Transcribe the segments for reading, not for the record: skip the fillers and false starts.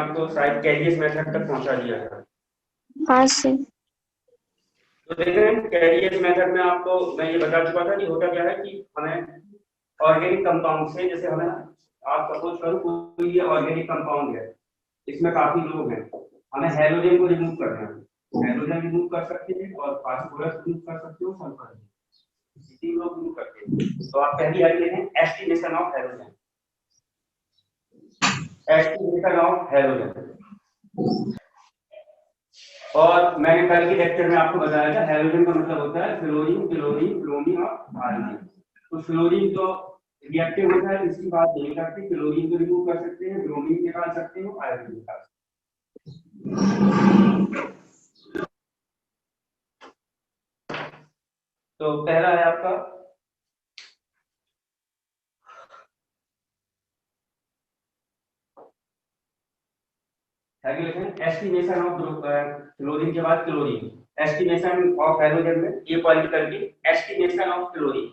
आपको शायद कैरियस मेथड तक पहुंचा दिया था। हाँ सर। तो देखें कैरियस मेथड में आपको मैं ये बता चुका था कि होता क्या है कि हमें ऑर्गेनिक कंपाउंड से, जैसे हमें आप सपोज करो कोई ये ऑर्गेनिक कंपाउंड है, इसमें काफी लोग हैं, हमें हेलोजन को रिमूव करना है। हेलोजन रिमूव कर सकते हैं और फास्फोरस रिमूव कर सकते हो, सल्फर तीन लोग रिमूव करते हैं। तो आप पहली आइए हैं estimation of halogen. Estimation of halogen, और मैंने कल के लेक्चर में आपको बताया था हेलोजन का मतलब होता है फ्लोरीन, क्लोरीन, ब्रोमीन और आर्गन। तो फ्लोरीन तो रिएक्टिव होता है, इसकी बात नहीं करते। क्लोरीन को रिमूव कर सकते हैं, ब्रोमीन निकाल सकते हैं, आयरन निकाल सकते हैं। तो पहला है आपका एस्टिमेशन ऑफ क्लोरीन के बाद क्लोरीन, एस्टिमेशन ऑफ हेलोजन में ये पॉइंट करके estimation of chlorine,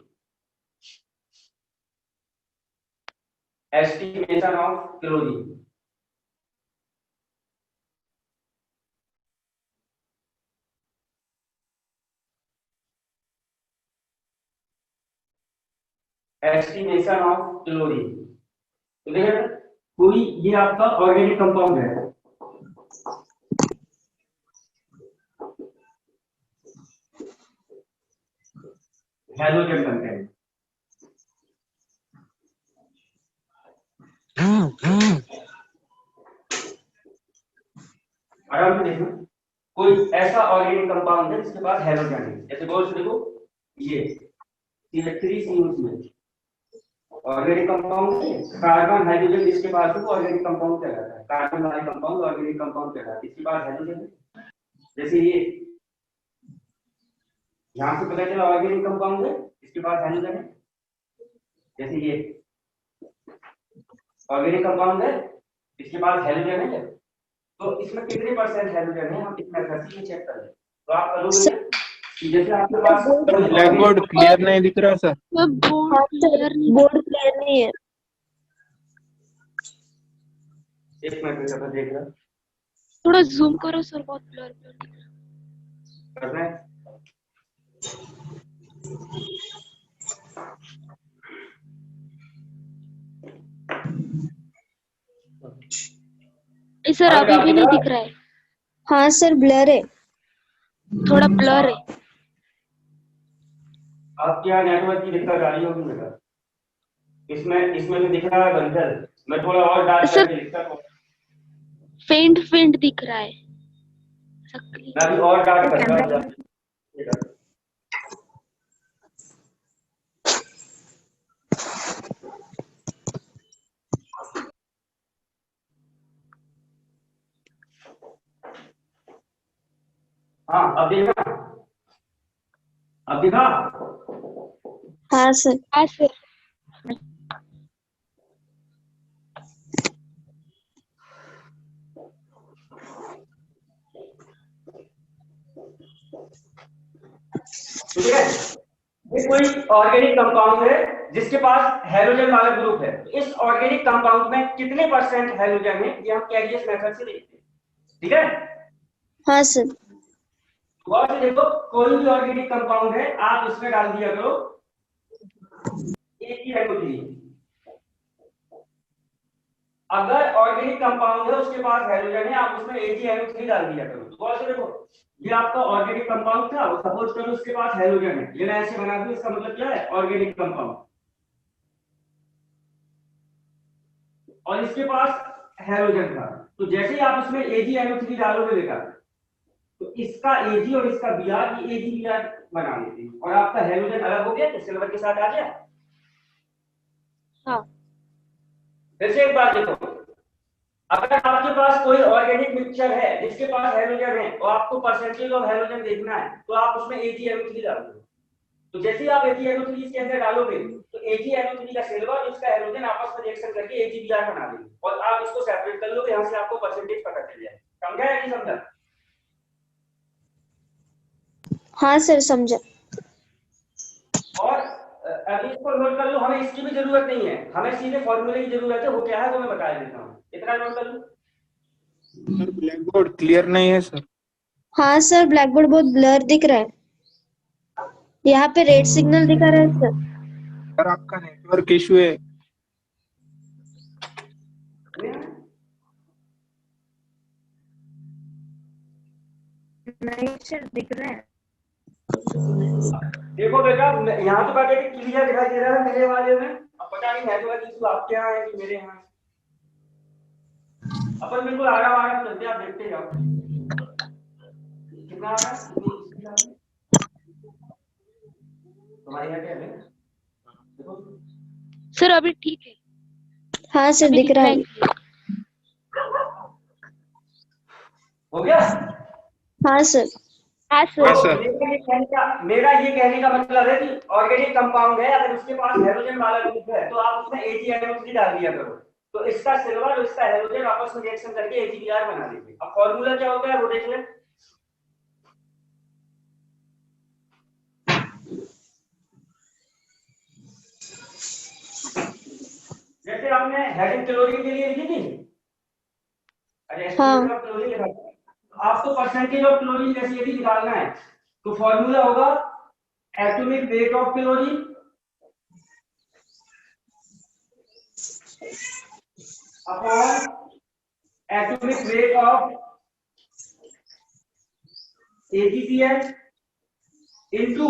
estimation of chlorine. Estimation of chlorine, तो देखिए कोई ये आपका ऑर्गेनिक कंपाउंड है, हेलोजन कंटेंट। आराम से देखना, कोई ऐसा ऑर्गेनिक कंपाउंड है जिसके पास हेलोजन है, जैसे बोल देखो ये CH3COCH ऑर्गेनिक कंपाउंड है, कार्बन हाइड्रोजन जिसके पास है वो ऑर्गेनिक कंपाउंड कहलाता है। कार्बन वाले कंपाउंड ऑर्गेनिक कंपाउंड कहलाता है, इसके पास हाइड्रोजन है। जैसे ये यहाँ से पता चला ऑर्गेनिक कंपाउंड है, इसके पास हाइड्रोजन है। जैसे ये ऑर्गेनिक कंपाउंड है, इसके पास हाइड्रोजन है। तो इसमें कितने परसेंट हाइड्रोजन है हम इस मेथड से चेक कर लें। तो आप करोगे कि जैसे आपके पास ब्लैक बोर्ड क्लियर नहीं दिख रहा सर। बोर्ड क्लियर नहीं है। एक मिनट में देख रहा, थोड़ा जूम करो सर, बहुत ब्लर ब्लर दिख रहा है। कर रहे हैं। सर अभी भी नहीं दिख रहा है। हाँ सर ब्लर है, थोड़ा ब्लर है। आपके यहाँ नेटवर्क की दिक्कत आ रही होगी मेरा, इसमें तो दिख रहा है बंदर, मैं थोड़ा और डार्क सर करके लिखता हूँ। फेंट फेंट दिख रहा है। मैं अभी और डार्क करता हूँ। हाँ अब देखा, अब दिखा। हाँ सर। हाँ सर। ठीक है, ये कोई ऑर्गेनिक कंपाउंड है जिसके पास हेलोजन वाला ग्रुप है। इस ऑर्गेनिक कंपाउंड में कितने परसेंट हेलोजन है ये हम कैरियस मेथड से देखते हैं। ठीक है, हाँ सर। गौर से देखो, कोई भी ऑर्गेनिक कंपाउंड है आप उसमें डाल दिया करो AgNO3। अगर ऑर्गेनिक कंपाउंड है उसके पास हेलोजन है, आप उसमें AgNO3 डाल दिया करो। तो गौर से देखो, ये आपका ऑर्गेनिक कंपाउंड था, सपोज करो उसके पास हेलोजन है, ये मैं ऐसे बना दूं, इसका मतलब क्या है ऑर्गेनिक कंपाउंड, और इसके पास हेलोजन था। तो जैसे ही आप उसमें AgNO3 डालोगे बेटा, तो इसका Ag और इसका Br, ये AgBr बना लेते हैं और आपका हेलोजन अलग हो गया, सिल्वर के साथ आ गया। हाँ। फिर से एक बात देखो, अगर आपके पास कोई ऑर्गेनिक मिक्सचर है जिसके पास हेलोजन है और आपको परसेंटेज ऑफ हेलोजन देखना है, तो आप उसमें AgNO3 डालोगे। तो जैसे ही आप AgNO3 इसके अंदर डालोगे तो AgNO3 का सिल्वर और इसका हेलोजन आपस में रिएक्शन करके AgBr बना देंगे और आप इसको सेपरेट कर लोगे, यहां से आपको परसेंटेज पता चल जाएगा। समझा या नहीं समझा? हाँ सर समझा। और अभी इसको नोट कर लो, हमें इसकी भी जरूरत नहीं है, हमें सीधे फॉर्मूले की जरूरत है। वो क्या है वो मैं बता देता हूँ, इतना नोट कर लो। सर ब्लैक बोर्ड क्लियर नहीं है सर। हाँ सर, ब्लैक बोर्ड बहुत ब्लर दिख रहा है। यहाँ पे रेड सिग्नल दिखा रहा है सर। सर आपका नेटवर्क इशू है। नहीं सर, दिख रहा है। देखो बेटा, यहाँ तो बात है कि क्लियर दिखाई दे रहा है मेरे वाले में। अब पता नहीं नेटवर्क इशू आपके यहाँ है कि मेरे यहाँ है। अपन बिल्कुल आराम आराम चलते हैं, आप देखते जाओ कितना आ रहा है, कितनी स्पीड आ रही है तुम्हारे यहाँ। क्या है देखो, सर अभी ठीक है, हाँ सर, अभी दिख रहा है। हो गया। हाँ सर। हाँ तो हाँ सर। सर। मेरा ये कहने का मतलब है कि ऑर्गेनिक कंपाउंड है, अगर उसके पास हेलोजन वाला ग्रुप है तो आप उसमें AgNO3 डाल दिया करो, तो इसका सिल्वर और इसका हेलोजन आपस में रिएक्शन करके AgBr बना देंगे। अब फॉर्मूला क्या होता है वो देख लें। जैसे आपने हेडिंग क्लोरीन के लिए लिखी थी, अरे हाँ। क्लोरीन लिखा था, आपको परसेंटेज ऑफ क्लोरीन जैसे यदि निकालना है तो फॉर्मूला होगा atomic weight of chlorine upon atomic weight of AgCl into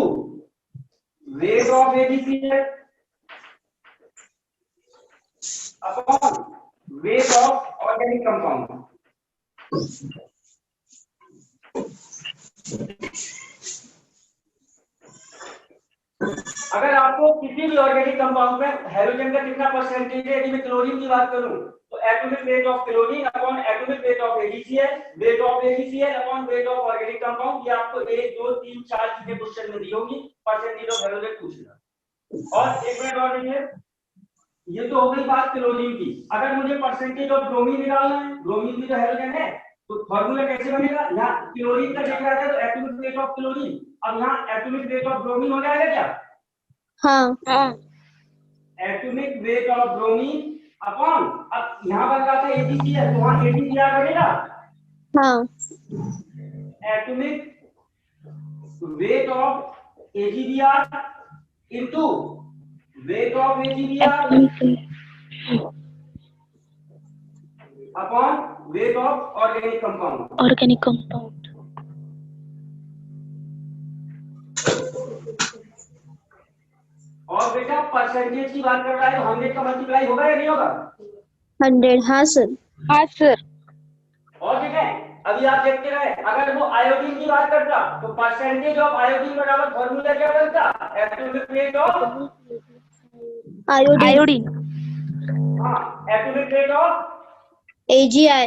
weight of AgCl upon weight of organic compound। अगर आपको किसी भी ऑर्गेनिक कंपाउंड में हेलोजन का कितना परसेंटेज है, यदि मैं क्लोरीन की बात करूं तो atomic weight of chlorine upon atomic weight of AgCl, weight of AgCl upon weight of organic compound. ये आपको 1 2 3 4 चीजें क्वेश्चन में दी होगी, परसेंटेज ऑफ हेलोजन पूछेगा। और एक मिनट और देखिए, ये तो हो गई बात क्लोरीन की। अगर मुझे परसेंटेज ऑफ ब्रोमीन निकालना है, ब्रोमीन भी तो हेलोजन है, तो फॉर्मूला कैसे बनेगा। यहाँ क्लोरीन का देख रहा था तो एटॉमिक वेट ऑफ क्लोरीन, अब यहाँ एटॉमिक वेट ऑफ ब्रोमीन हो जाएगा क्या। हाँ। हाँ। Atomic weight of bromine upon, अब यहाँ बन रहा था AgCl तो वहां AgBr बनेगा। हाँ। Atomic weight of AgBr into weight of AgBr upon weight of organic compound. Organic compound. और बेटा परसेंटेज की बात कर रहा है तो 100 का मल्टीप्लाई होगा या नहीं होगा। 100। हाँ सर। हाँ सर। और देखें, अभी आप देखते रहे, अगर वो आयोडीन की बात करता तो परसेंटेज ऑफ आयोडीन बराबर फॉर्मूला क्या बनता, atomic weight of iodine. Iodine. हाँ atomic weight of AgI।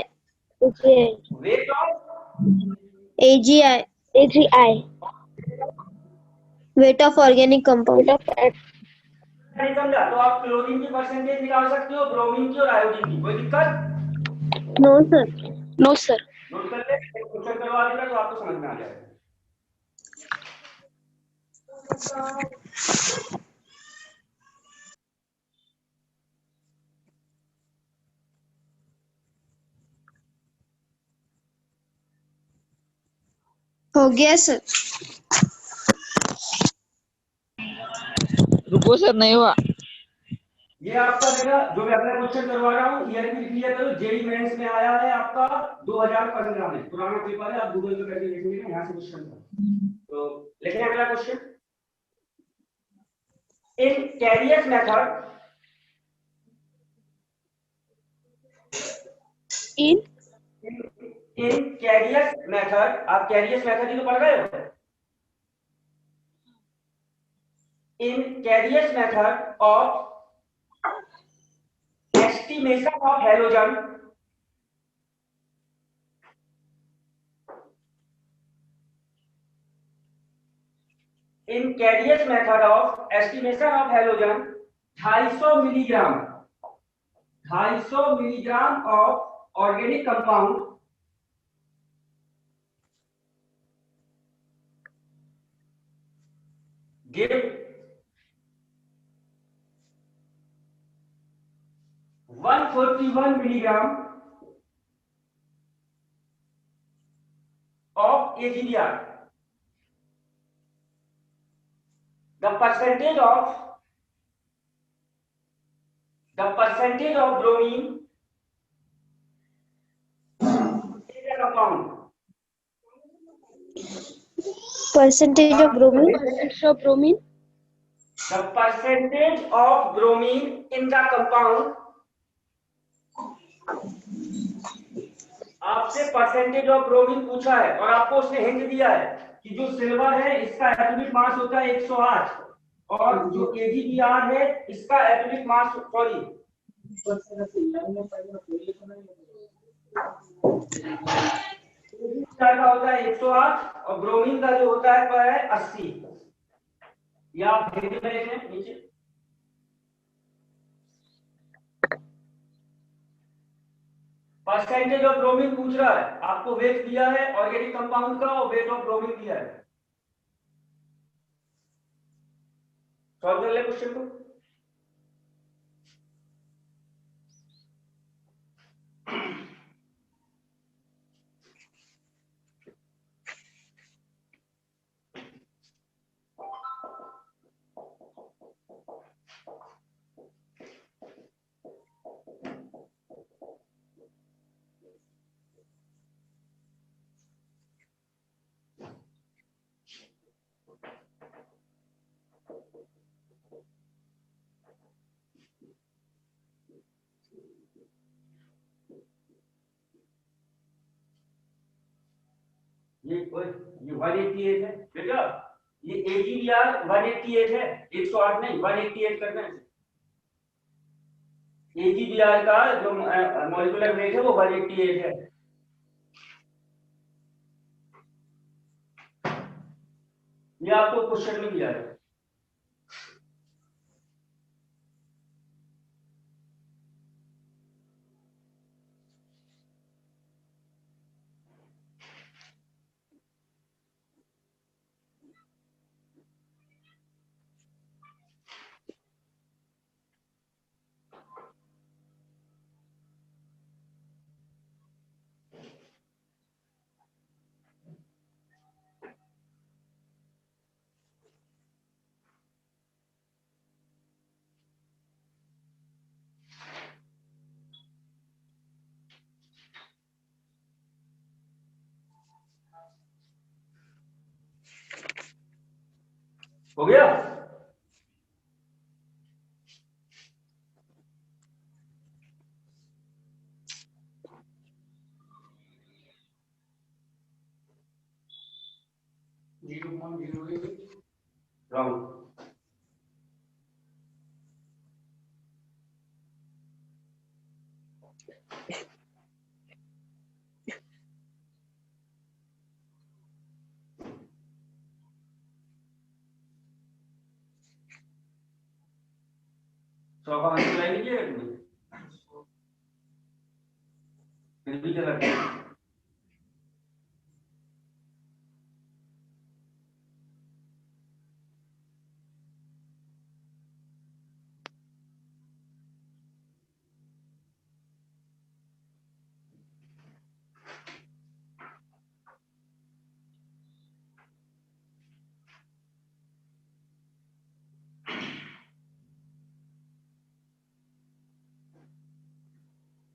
Weight of AgI। Weight of organic compound. नहीं समझा तो आप क्लोरीन की परसेंटेज निकाल सकते हो, ब्रोमीन की और आयोडीन की, कोई दिक्कत। No sir. No sir. Note कर ले, क्वेश्चन करवा देगा तो आपको समझ में आ जाएगा। हो गया सर। रुको सर, नहीं हुआ। ये आपका बेटा जो मैं अगला क्वेश्चन करवा रहा हूँ ईयर भी क्लियर करो, जेई मेंस में आया है आपका 2015 में, पुराना पेपर है, आप गूगल पे करके देख लीजिए, यहाँ से क्वेश्चन था। तो लिखिए अगला question. In Carius method in in Carius method, आप कैरियस मेथड ही तो पढ़ रहे हो। In Carius method of estimation of halogen in Carrier's method of estimation of halogen 250 milligram 250 milligram of organic compound give 141 milligram of AgBr. The percentage of bromine in a compound. Percentage of bromine. Percentage of bromine. The percentage of bromine in the compound. आपसे percentage of bromine पूछा है और आपको उसने hint दिया है कि जो सिल्वर है इसका एटॉमिक मास होता है 108 और जो AgBr है इसका एटॉमिक मास सॉरी का होता है 108 और ब्रोमीन का जो होता है वह है 80। या आप हिंदी में लिखें नीचे। परसेंटेज ऑफ ब्रोमीन पूछ रहा है, आपको वेट दिया है ऑर्गेनिक कंपाउंड का और वेट ऑफ ब्रोमीन दिया है। सॉल्व कर ले क्वेश्चन को। ये 188 है बेटा, ये AgBr 188 है, 108 नहीं 188 करना है। AgBr का जो मॉलिक्यूलर वेट है वो 188 है। ये आपको क्वेश्चन में दिया है। हो गया? राउंड सौ का आंसर लाई लीजिएगा तुम्हें फिर भी चला गया।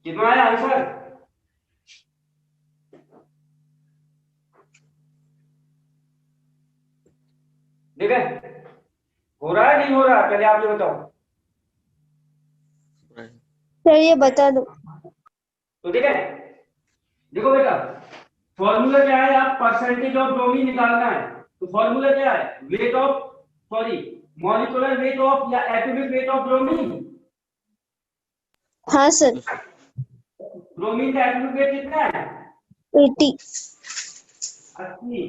कितना आया आंसर? ठीक है, हो रहा है नहीं हो रहा? पहले आप ये बताओ। चलिए बता दो। तो ठीक है, देखो बेटा फॉर्मूला क्या है, आप परसेंटेज ऑफ ब्रोमीन निकालना है। तो फॉर्मूला क्या है, weight of sorry molecular weight of या एटॉमिक वेट ऑफ ब्रोमीन। हाँ सर। ब्रोमीन का एटॉमिक वेट कितना है? 80 80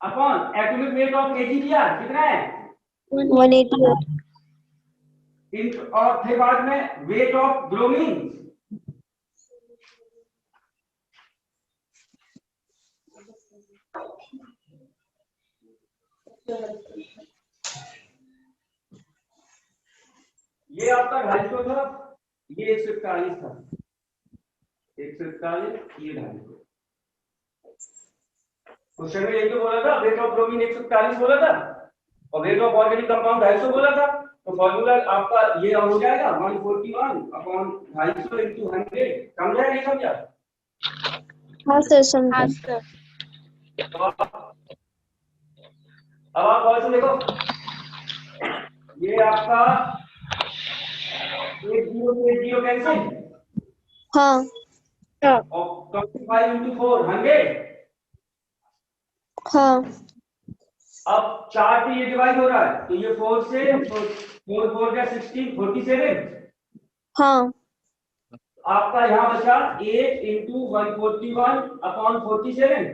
upon atomic weight of AgBr कितना है? 188 और फिर बाद में वेट ऑफ ब्रोमीन ये आपका 250 था, ये 141 था, 141 ये 250। क्वेश्चन में यही तो बोला था, वेट ऑफ ब्रोमीन 140 बोला था और वेट ऑफ ऑर्गेनिक कंपाउंड 250 बोला था। तो फॉर्मूला आपका ये हो जाएगा 141 अपॉन 250 into 100। समझा नहीं समझा? हाँ सर समझा। हाँ सर। अब आप और से देखो, ये आपका 1 0 से 0 कैंसिल हाँ और 25 into 4 100। हाँ अब 4 से ये डिवाइड हो रहा है तो ये 4 से 4 4 का 16 47। हाँ आपका यहाँ बचा 8 into 141 अपॉन 47।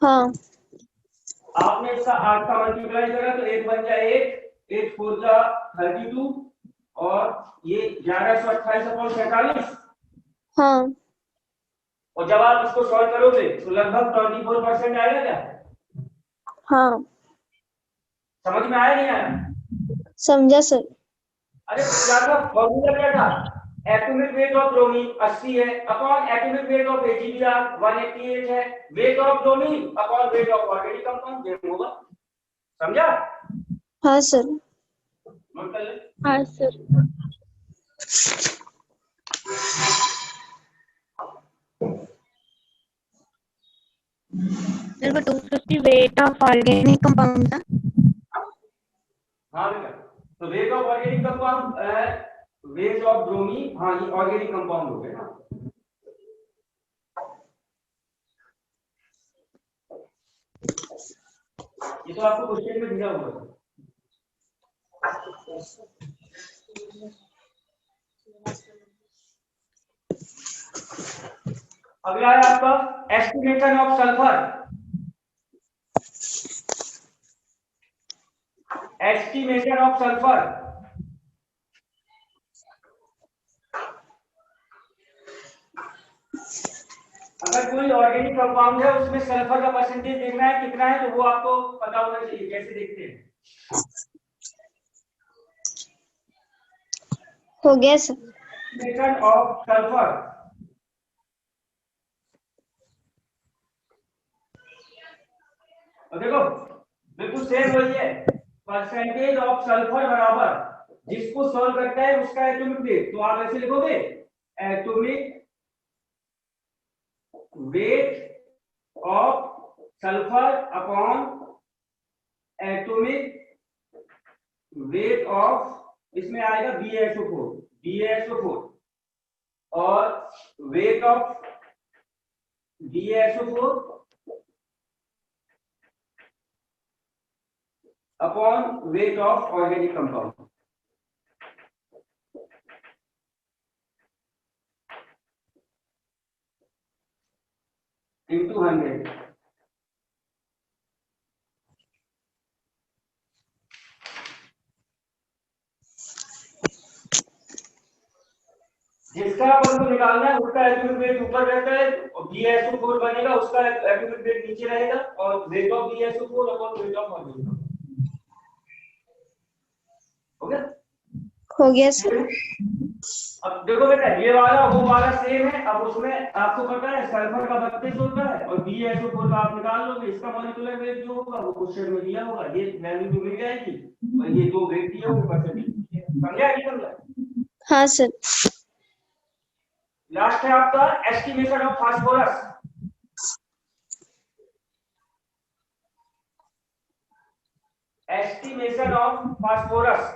हाँ आपने इसका 8 का मल्टीप्लाई करा तो 8 बन जाए 8, 8 4 जा 32 और ये 1128 अपॉन 47। हाँ और जब आप इसको सॉल्व करोगे तो लगभग 24% आएगा क्या? हाँ समझ में आया नहीं आया? समझा सर। अरे क्या था फॉर्मूला, क्या था? एटॉमिक वेट ऑफ ब्रोमीन 80 है upon atomic weight of AgBr 188 है, weight of bromine upon weight of organic compound ये होगा। समझा? हाँ सर। नोट कर ले। हाँ सर। सर वो 250 वेट ऑफ ऑर्गेनिक कंपाउंड था। हाँ बेटा, तो wait of organic compound weight of bromine, हाँ ये ऑर्गेनिक कंपाउंड हो गए ना। ये तो आपको क्वेश्चन में दिया हुआ है। अगला है आपका estimation of sulphur. Estimation of sulphur, अगर कोई ऑर्गेनिक कंपाउंड है उसमें सल्फर का परसेंटेज देखना है कितना है तो वो आपको पता होना चाहिए। कैसे देखते हैं? हो गया सर। एस्टिमेशन ऑफ सल्फर, और देखो बिल्कुल सेम वही है, परसेंटेज ऑफ सल्फर बराबर जिसको सॉल्व करता है उसका एटॉमिक वेट। तो आप ऐसे लिखोगे atomic weight of sulphur upon atomic weight of, इसमें आएगा BaSO4 और weight of BaSO4 upon weight of organic compound. into 100। जिसका अपन को निकालना है उसका एटॉमिक वेट ऊपर रहता है और BaSO4 बनेगा, उसका एटॉमिक वेट नीचे रहेगा और weight of BaSO4 upon weight of organic. हो गया? हो गया सर। अब देखो बेटा ये वाला वो वाला सेम है। अब उसमें आपको पता है सल्फर का 32 होता है और BaSO4 का आप निकाल लोगे, इसका मॉलिक्यूलर वेट जो होगा वो क्वेश्चन में दिया होगा, ये वैल्यू तो मिल जाएगी और ये दो वेट दिए होंगे परसेंटेज। समझा नहीं समझा? हाँ सर। लास्ट है आपका estimation of phosphorus. Estimation of phosphorus,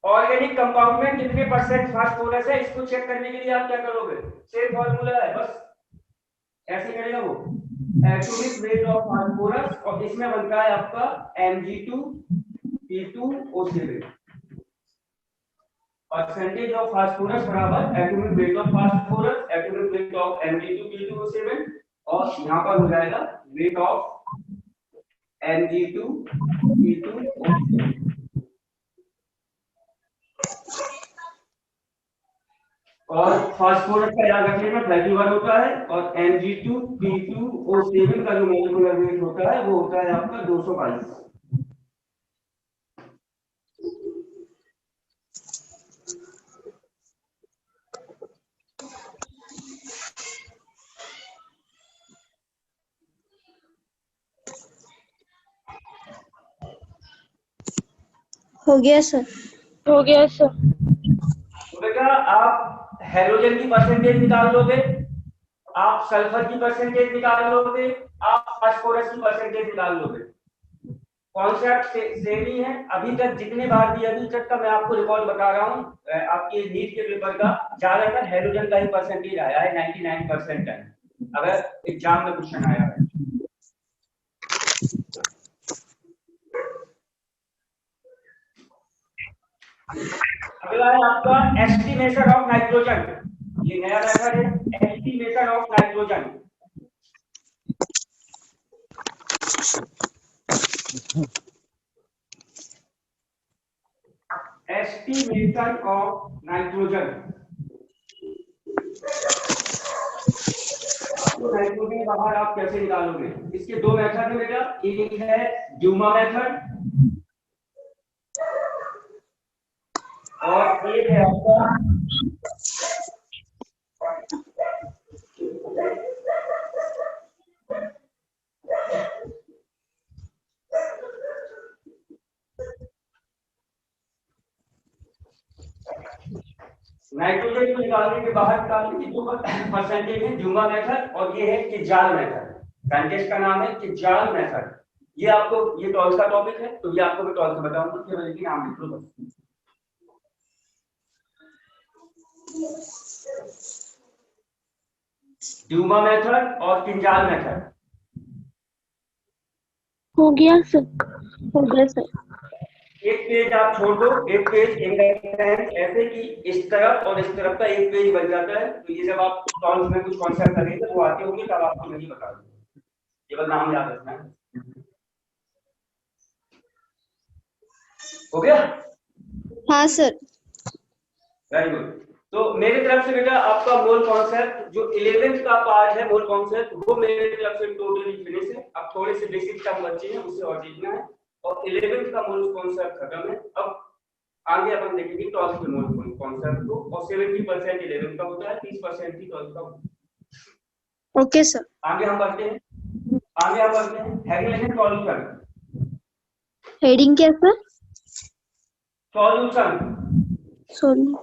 organic compound में कितने परसेंट फास्फोरस है इसको चेक करने के लिए आप क्या करोगे? सेम फॉर्मूला है, बस ऐसे करेगा वो एटॉमिक वेट ऑफ फास्फोरस और इसमें बनता है आपका Mg2P2O7। परसेंटेज ऑफ फास्फोरस बराबर atomic weight of phosphorus atomic weight of Mg2P2O7 और यहां पर हो जाएगा वेट ऑफ Mg2P2O7। और फास्फोरस का याद रखिएगा 31 होता है और Mg2P2O7 का जो मोलिकुलर वेट होता है वो होता है आपका 222। हो गया सर। हो गया सर। तो बेटा आप हेलोजन की परसेंटेज निकाल लोगे, आप सल्फर की परसेंटेज निकाल लोगे, आप फास्फोरस की परसेंटेज निकाल लोगे। कॉन्सेप्ट सेम ही है। अभी तक जितने बार भी अभी तक का मैं आपको रिकॉर्ड बता रहा हूँ आपके नीट के पेपर का, ज्यादातर हेलोजन का ही परसेंटेज आया है, 99% है, अगर एग्जाम में क्वेश्चन आया है। अगला है आपका एस्टिमेशन ऑफ नाइट्रोजन। ये नया मेथड है, estimation of nitrogen. Estimation of nitrogen. तो नाइट्रोजन बाहर आप कैसे निकालोगे? इसके दो मेथड है बेटा, एक है ड्यूमा मेथड और एक है आपका नाइट्रोजन को निकालने के बाहर निकालने की दो परसेंटेज है, ड्यूमा मेथड और ये है किजाल मेथड। साइंटिस्ट का नाम है किजाल मेथड। ये आपको, ये 12th का टॉपिक है, तो ये आपको मैं 12th में बताऊंगा, केवल कि नाम लिख लो बस। ड्यूमा मेथड और किंजाल मेथड। हो गया सर। हो गया सर। एक पेज आप छोड़ दो, एक पेज ऐसे कि इस तरफ और इस तरफ का एक पेज बन जाता है। तो ये जब आप सॉल्व में कुछ कॉन्सेप्ट करेंगे वो आते होंगे, तब आपको नहीं बता दूंगा, केवल नाम याद रखना है। हो गया? हाँ सर। Very good. तो मेरी तरफ से बेटा आपका मोल कॉन्सेप्ट जो 11th का पार्ट है, मोल कॉन्सेप्ट, वो मेरी तरफ से टोटली फिनिश है। अब थोड़े से बेसिक टर्म बचे हैं, उसे और देखना है, और 11th का मोल कॉन्सेप्ट खत्म है। अब आगे अपन देखेंगे 12th के मोल कॉन्सेप्ट को, और 70% 11th का होता है, 30% ही 12th का होता है। Okay sir. आगे हम बढ़ते हैं, हेडिंग सॉल्यूशन। हेडिंग क्या सर? सॉल्यूशन। सॉरी।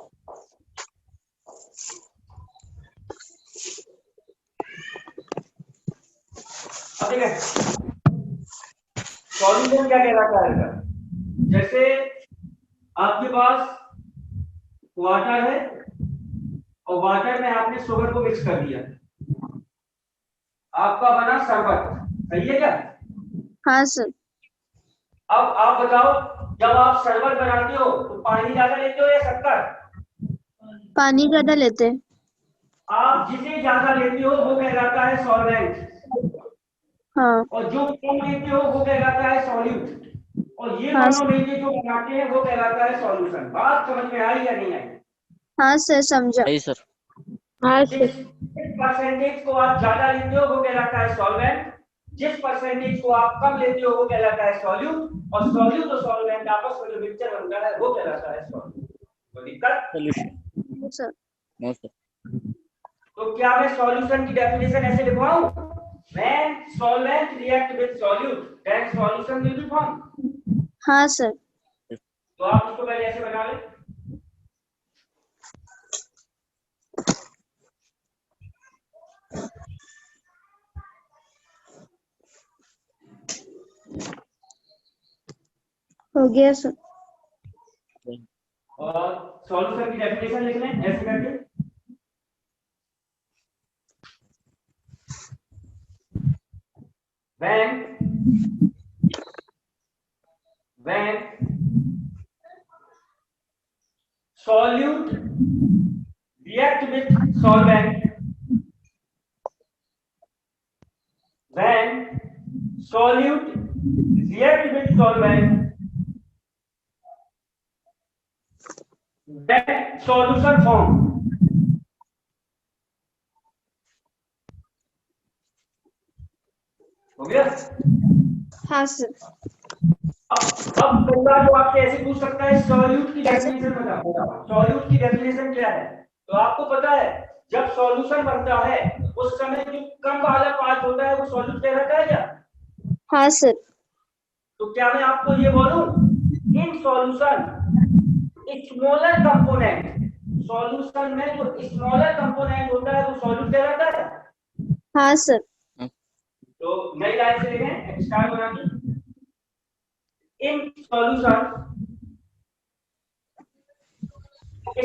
अब देखिए सॉल्यूशन क्या कहलाता है। जैसे आपके पास वाटर है और वाटर में आपने शुगर को मिक्स कर दिया, आपका बना शरबत, सही है क्या? हाँ सर। अब आप बताओ, जब आप शरबत बनाते हो तो पानी ज्यादा लेते हो या शक्कर? पानी ज्यादा लेते हैं। आप जिसे ज्यादा लेते हो वो कहलाता है सॉल्वेंट, हाँ। और जो कम लेते हो वो कहलाता है सॉल्यूट, और ये हाँ दोनों मिलके जो बनाते हैं वो कहलाता है सॉल्यूशन। बात समझ में आई या नहीं आई? हाँ सर, समझा। सही सर। हाँ जिस सर। परसेंटेज को आप ज्यादा लेते हो वो कहलाता है सॉल्वेंट, जिस परसेंटेज को आप कम लेते हो वो कहलाता है सॉल्यूट, और सॉल्यूट और सॉल्वेंट आपस में जो मिक्सचर बनता है वो कहलाता है सॉल्यूट। तो दिक्कत? सोल्यूशन। सर। No sir. तो क्या मैं सॉल्यूशन की डेफिनेशन ऐसे लिखवाऊं? When solvent react with solute, then solution will be formed. हाँ सर। तो आप इसको पहले ऐसे बना लें। हो गया सर। और सॉल्यूशन की डेफिनेशन लिख लें ऐसे करके। when solute react with solvent, when solute react with solvent, then solution form. हो गया? हाँ सर। अब बंदा जो आपसे ऐसे पूछ सकता है सॉल्यूट की डेफिनेशन बताओ, सॉल्यूट की डेफिनेशन क्या है? तो आपको पता है जब सॉल्यूशन बनता है उस समय जो कम वाला पार्ट होता है वो सॉल्यूट कहलाता है क्या? हाँ सर। तो क्या मैं आपको ये बोलूं in solution smaller component, solution में जो स्मॉलर कंपोनेंट होता है वो सॉल्यूट कहलाता है। हाँ सर। तो नई लाइन से लिखें स्टार बना के, in solution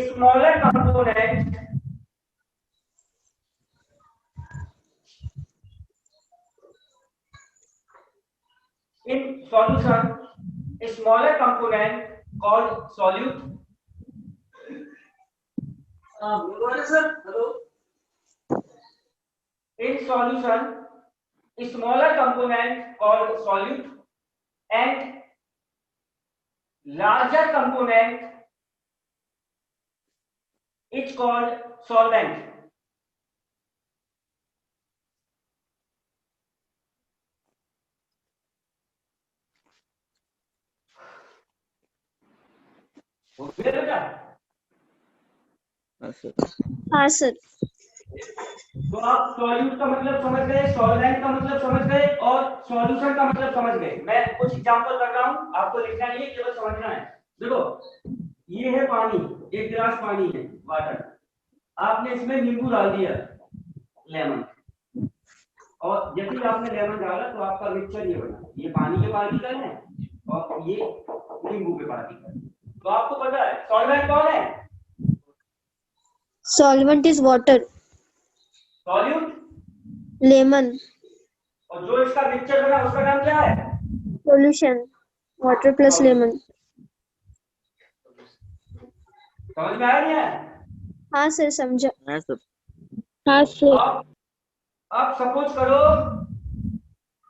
smaller component in solution a smaller component called solute in solution a smaller component called solute and larger component is called solvent. हो गया बेटा? हाँ सर। तो आप सॉल्यूट का मतलब समझ गए, सॉल्वेंट का मतलब समझ गए और सॉल्यूशन का मतलब समझ गए। मैं कुछ एग्जांपल कर रहा हूं, आपको लिखना नहीं है, केवल समझना है। देखो ये है पानी, एक गिलास पानी है वाटर, आपने इसमें नींबू डाल दिया लेमन, और जैसे ही आपने लेमन डाला तो आपका मिक्सचर ये बना, ये पानी के पार्टिकल हैं और ये नींबू के पार्टिकल। तो आपको पता है सॉल्वेंट कौन है? Solvent is water, solute, lemon, और जो इसका मिक्सचर बना उसका नाम क्या है? Solution, water plus lemon. समझ में आया नहीं आया? हाँ सर समझा। हाँ सर। अब सपोज करो,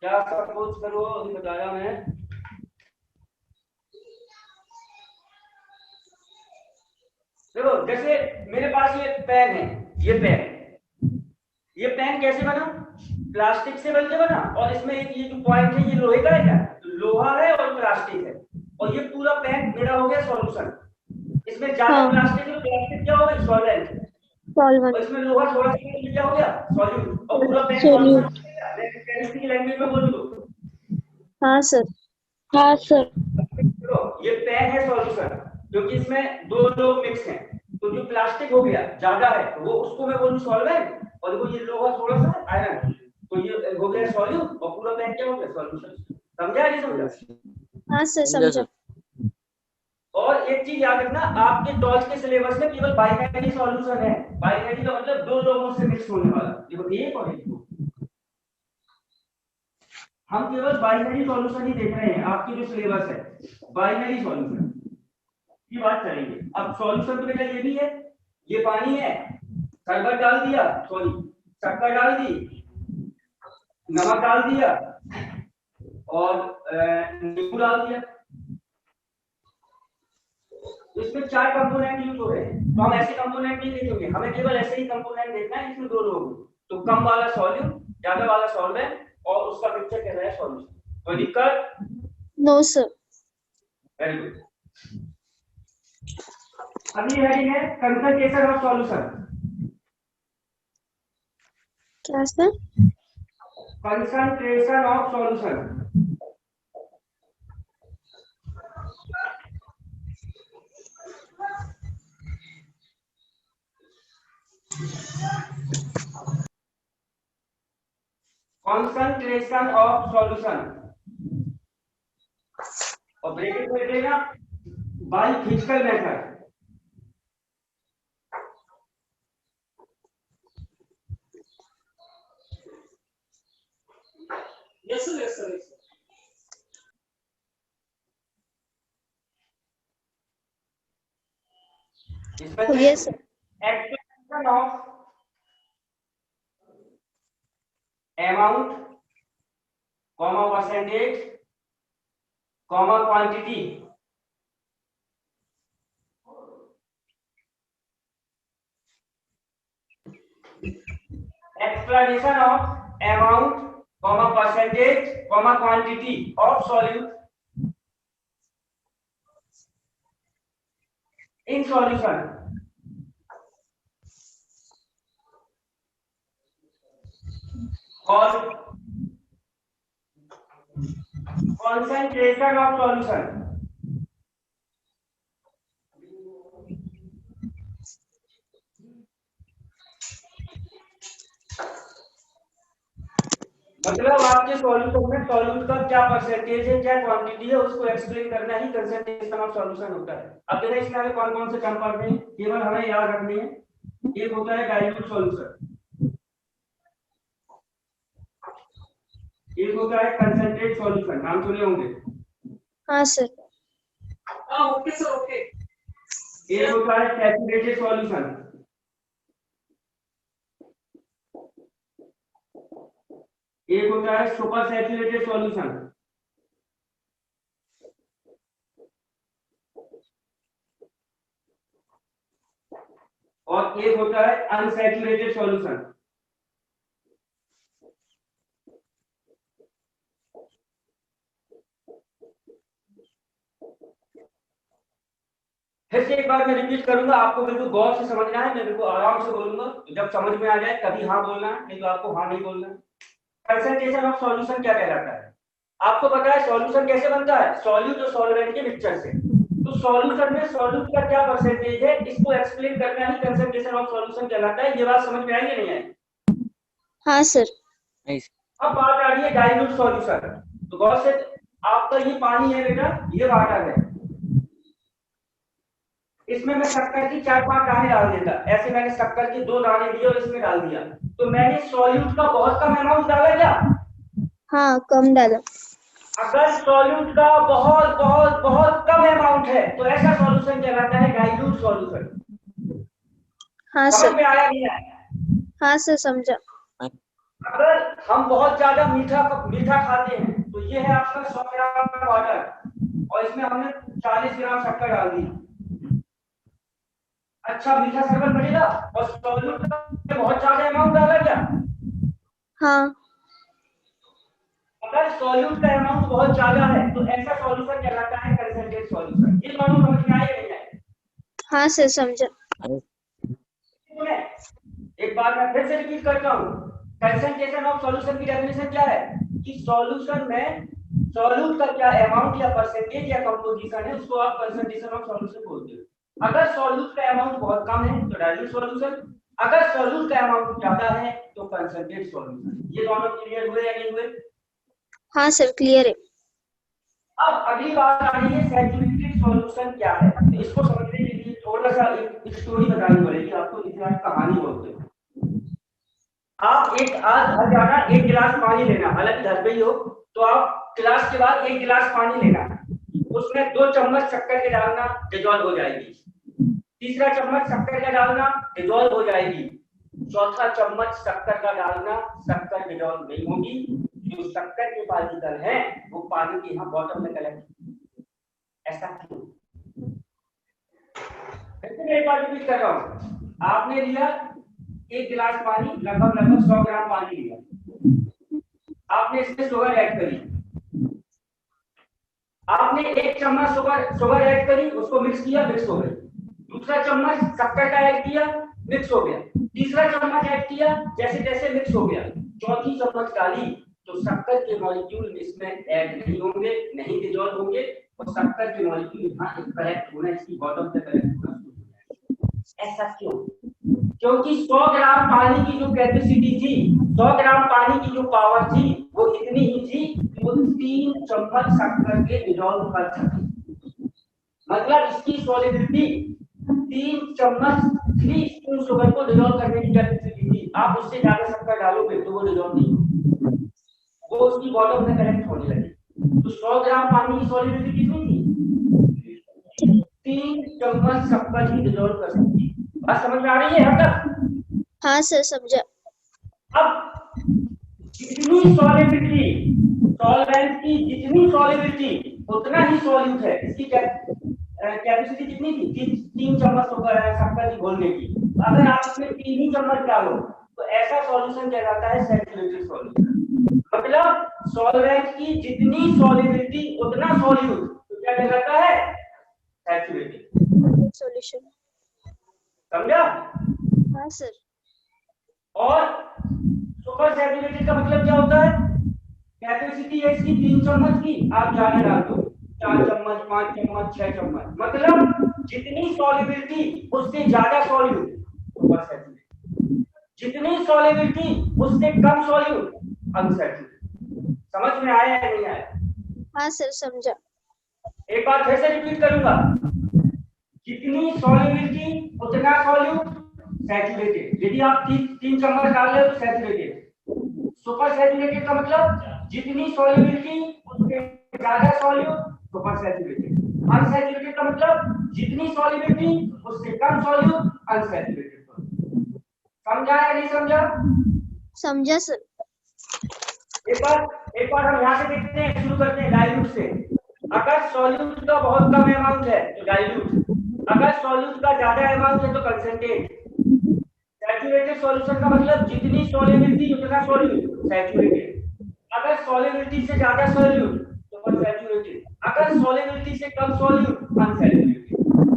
क्या सपोज करो अभी बताया मैं, देखो जैसे मेरे पास ये पेन है, ये पेन कैसे बना? प्लास्टिक से बनके बना, और इसमें एक ये जो पॉइंट है ये लोहे का है, क्या लोहा है और प्लास्टिक है, और ये पूरा पेन मेरा हो गया सॉल्यूशन। इसमें ज्यादा हाँ। प्लास्टिक है, प्लास्टिक क्या होगा? सॉल्वेंट। सॉल्वेंट। और इसमें लोहा थोड़ा सा क्या हो गया? सॉल्यूट। और पूरा पेन Solute। सॉल्यूशन। केमिस्ट्री की लैंग्वेज में बोल दो। हाँ सर। हाँ सर। तो ये पेन है सॉल्यूशन, क्योंकि इसमें दो लोग मिक्स हैं, तो जो प्लास्टिक हो गया ज्यादा है तो वो उसको मैं बोलूं सॉल्वेंट, और देखो ये लोहा थोड़ा सा आयरन, तो ये हो गया सॉल्यूट, और पूरा पेन क्या हो गया? सॉल्यूशन। समझा नहीं समझा? हाँ सर समझा। और एक चीज याद रखना, आपके 12th के सिलेबस में केवल बाइनरी सॉल्यूशन है। बाइनरी का मतलब दो लोगों से मिक्स होने वाला। देखो ये कौन है? हम केवल बाइनरी सॉल्यूशन ही देख रहे हैं, आपकी जो सिलेबस है बाइनरी सॉल्यूशन की बात करेंगे। अब सॉल्यूशन तो बेटा ये भी है, ये पानी है, शरबत डाल दिया, सॉरी शक्कर डाल दी, नमक डाल दिया और नींबू डाल दिया, तो इसमें 4 कंपोनेंट यूज हो रहे हैं। तो हम ऐसे कंपोनेंट नहीं देखेंगे, हमें केवल ऐसे ही कंपोनेंट देखना है जिसमें 2 लोग हो। तो कम वाला सॉल्यूट, ज्यादा वाला सॉल्वेंट, और उसका मिक्सचर कह रहा है सॉल्यूशन। कोई दिक्कत? No sir. Very good. अगली हेडिंग है कंसंट्रेशन ऑफ सॉल्यूशन। क्या sir? Concentration of solution. concentration of solution, और ब्रेकेट में देना by physical method. Yes sir, yes sir. इसमें yes. Expression of amount, comma percentage, comma quantity, explanation of amount, comma percentage, comma quantity of solute in solution, और concentration of solution, मतलब आपके solution में solute का क्या percentage है, क्या quantity है, उसको एक्सप्लेन करना ही कंसंट्रेशन ऑफ सॉल्यूशन होता है। अब देखिए इसमें हमें कौन कौन से टर्म पढ़ने हैं, केवल हमें याद रखने हैं। एक होता है डाइल्यूट सॉल्यूशन, एक होता है कंसंट्रेट सॉल्यूशन, नाम सुने होंगे। हाँ सर। Okay sir, okay. एक होता है सैचुरेटेड सॉल्यूशन, एक होता है सुपर सैचुरेटेड सॉल्यूशन, और एक होता है अनसैचुरेटेड सॉल्यूशन। फिर से एक बार मैं रिपीट करूंगा, आपको बिल्कुल गौर से समझना है, मैं बिल्कुल आराम से बोलूंगा, जब समझ में आ जाए तभी हाँ बोलना है, नहीं तो आपको हाँ नहीं बोलना है। कंसंट्रेशन ऑफ सॉल्यूशन क्या कहलाता है? आपको पता है सॉल्यूशन कैसे बनता है? सॉल्यूट और सॉल्वेंट के मिक्सचर से। तो सॉल्यूशन में सॉल्यूट का क्या परसेंटेज है, इसको एक्सप्लेन करना ही कंसंट्रेशन ऑफ सॉल्यूशन कहलाता है। ये बात समझ में आई या नहीं आई? हाँ सर। अब बात आ रही है डाइल्यूट सॉल्यूशन। तो गौर से, आपका ये पानी है बेटा, ये वाटर है, इसमें मैं शक्कर की 4-5 दाने डाल देता, ऐसे मैंने शक्कर के 2 दाने लिए और इसमें डाल दिया, तो मैंने सॉल्यूट का बहुत कम अमाउंट डाला क्या? हाँ, कम डाला। अगर सॉल्यूट का बहुत बहुत बहुत कम अमाउंट है तो ऐसा सॉल्यूशन कहलाता है डाइल्यूट सॉल्यूशन। हाँ समझ सर। में आया नहीं आया? हाँ सर, समझा। अगर हम बहुत ज्यादा मीठा खाते हैं तो ये है आपका 100 ग्राम वाटर और इसमें हमने 40 ग्राम शक्कर डाल दी, अच्छा मीठा शरबत बनेगा। और सॉल्यूट में बहुत ज्यादा अमाउंट डाला क्या? हाँ। अगर सॉल्यूट का अमाउंट बहुत ज्यादा है तो ऐसा सॉल्यूशन कहलाता है कंसंट्रेट सॉल्यूशन। ये दोनों समझ में आए या नहीं आए? हाँ सर, समझा। एक बार मैं फिर से रिपीट करता हूँ, कंसंट्रेशन ऑफ सॉल्यूशन की डेफिनेशन क्या है कि सॉल्यूशन में सॉल्यूट का क्या अमाउंट या परसेंटेज या कंपोजिशन है, उसको आप कंसंट्रेशन ऑफ सॉल्यूशन बोलते हो। अगर सॉल्यूट का अमाउंट बहुत कम है तो डाइल्यूट सॉल्यूशन, अगर सॉल्यूट का अमाउंट ज्यादा है तो कंसंट्रेट सॉल्यूशन। ये दोनों क्लियर हुए या नहीं हुए? हाँ सर, क्लियर है। अब अगली बात आ रही है सैचुरेटेड सॉल्यूशन क्या है। तो इसको समझने के लिए थोड़ा सा एक स्टोरी बतानी पड़ेगी आपको, जिसे आप कहानी बोलते हैं। आप आज घर जाना, 1 गिलास पानी लेना, हालांकि घर पे ही हो तो आप क्लास के बाद 1 गिलास पानी लेना, उसमें 2 चम्मच शक्कर के डालना, डिजॉल्व हो जाएगी। तीसरा चम्मच शक्कर का डालना, डिजॉल्व हो जाएगी। चौथा चम्मच शक्कर का डालना, शक्कर डिजॉल्व नहीं होगी। जो शक्कर के पार्टिकल हैं वो पानी के यहाँ बॉटम में कलेक्ट। ऐसा क्यों? फिर एक बार रिपीट कर रहा हूँ, आपने लिया 1 गिलास पानी, लगभग 100 ग्राम पानी लिया, आपने इसमें शुगर ऐड करी, आपने 1 चम्मच शुगर ऐड करी, उसको मिक्स किया, मिक्स हो गई। दूसरा चम्मच शक्कर का ऐड किया, मिक्स हो गया। तीसरा चम्मच ऐड किया, जैसे जैसे मिक्स हो गया। चौथी चम्मच डाली तो शक्कर के मॉलिक्यूल इसमें ऐड नहीं होंगे, नहीं डिसॉल्व होंगे, और शक्कर के मॉलिक्यूल यहाँ कलेक्ट होना, इसकी बॉटम पे कलेक्ट होना। ऐसा क्यों? क्योंकि 100 ग्राम पानी की जो कैपेसिटी थी, 100 ग्राम पानी की जो पावर थी, वो इतनी ही थी कि वो 3 चम्मच शक्कर के डिसॉल्व कर सके। मतलब इसकी सॉलिडिटी 3 चम्मच 3 स्पून शुगर को डिसॉल्व करने की कैपेसिटी थी। आप उससे ज्यादा शक्कर डालोगे तो वो डिसॉल्व नहीं होगी, वो उसकी बॉटम में कलेक्ट होने लगी। तो 100 ग्राम पानी की सॉलिडिटी कितनी थी? 3 चम्मच शक्कर ही डिसॉल्व कर सकती। बात समझ में आ रही है अब तक? हाँ सर, समझा। अब जितनी सॉलिडिटी, सॉल्वेंट की जितनी सॉलिडिटी उतना ही सॉल्यूट है। इसकी कैपेसिटी कितनी थी? 3 चम्मच शक्कर की घोलने की। अगर आप इसमें 3 ही चम्मच डालो तो ऐसा सॉल्यूशन कहलाता है सैचुरेटेड सॉल्यूशन। मतलब सॉल्वेंट की जितनी सॉलिडिटी उतना सॉल्यूट, तो क्या कहलाता है? Saturated solution. समझा? हाँ सर। और सुपर सैचुरेटेड का मतलब क्या होता है? कैपेसिटी है इसकी 3 चम्मच की, आप ज्यादा डाल दो, 4 चम्मच, 5 चम्मच, 6 चम्मच, मतलब जितनी सॉलिबिलिटी उससे ज्यादा सॉल्यूट सुपर सैचुरेटेड, जितनी सॉलिबिलिटी उससे कम सॉल्यूट अनसैचुरेटेड। समझ में आया या नहीं आया? हाँ सर समझा। एक बार फिर से रिपीट करूंगा, जितनी सॉल्युबिलिटी उतना सॉल्यूट सैचुरेटेड। यदि आप तीन चम्मच डाल रहे हो तो सैचुरेटेड। सुपर सैचुरेटेड का मतलब जितनी सॉल्युबिलिटी उससे ज्यादा सॉल्यूट सुपर सैचुरेटेड। अनसैचुरेटेड का मतलब जितनी सॉल्युबिलिटी उससे कम सॉल्यूट अनसैचुरेटेड। समझा या नहीं समझा? समझा सर। एक बार हम यहाँ से देखते हैं, शुरू करते हैं डाइल्यूट से। अगर सॉल्यूट का बहुत कम अमाउंट है तो डाइल्यूट, अगर सॉल्यूट का ज्यादा अमाउंट है तो कंसंट्रेट। सैचुरेटेड सॉल्यूशन का मतलब जितनी सॉल्युबिलिटी उतना सॉल्यूट सैचुरेटेड। अगर सॉल्युबिलिटी से ज्यादा सॉल्यूट तो सैचुरेटेड, अगर सॉल्युबिलिटी से कम सॉल्यूट अनसैचुरेटेड।